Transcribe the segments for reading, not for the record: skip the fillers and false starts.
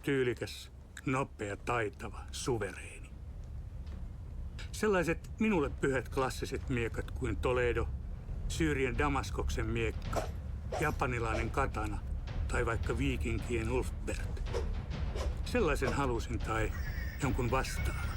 Tyylikäs, nopea, taitava, suvereeni. Sellaiset minulle pyhät klassiset miekat kuin Toledo, Syyrien Damaskoksen miekka, japanilainen katana tai vaikka viikinkien Ulfbert. Sellaisen halusin tai jonkun vastaavan.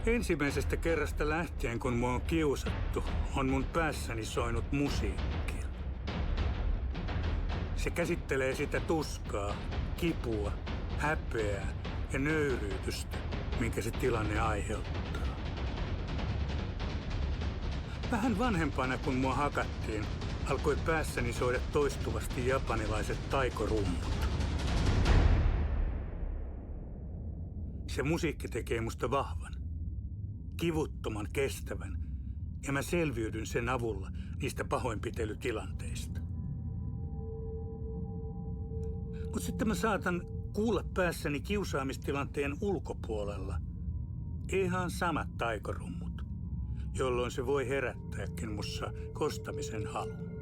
Ensimmäisestä kerrasta lähtien, kun mua on kiusattu, on mun päässäni soinut musiikkia. Se käsittelee sitä tuskaa, kipua, häpeää ja nöyryytystä, minkä se tilanne aiheuttaa. Vähän vanhempana, kun mua hakattiin, alkoi päässäni soida toistuvasti japanilaiset taikorummut. Se musiikki tekee musta vahvan, kivuttoman, kestävän, ja mä selviydyn sen avulla niistä pahoinpitelytilanteista. Mutta sitten mä saatan kuulla päässäni kiusaamistilanteen ulkopuolella ihan samat taikorummut, jolloin se voi herättääkin mussa kostamisen halu.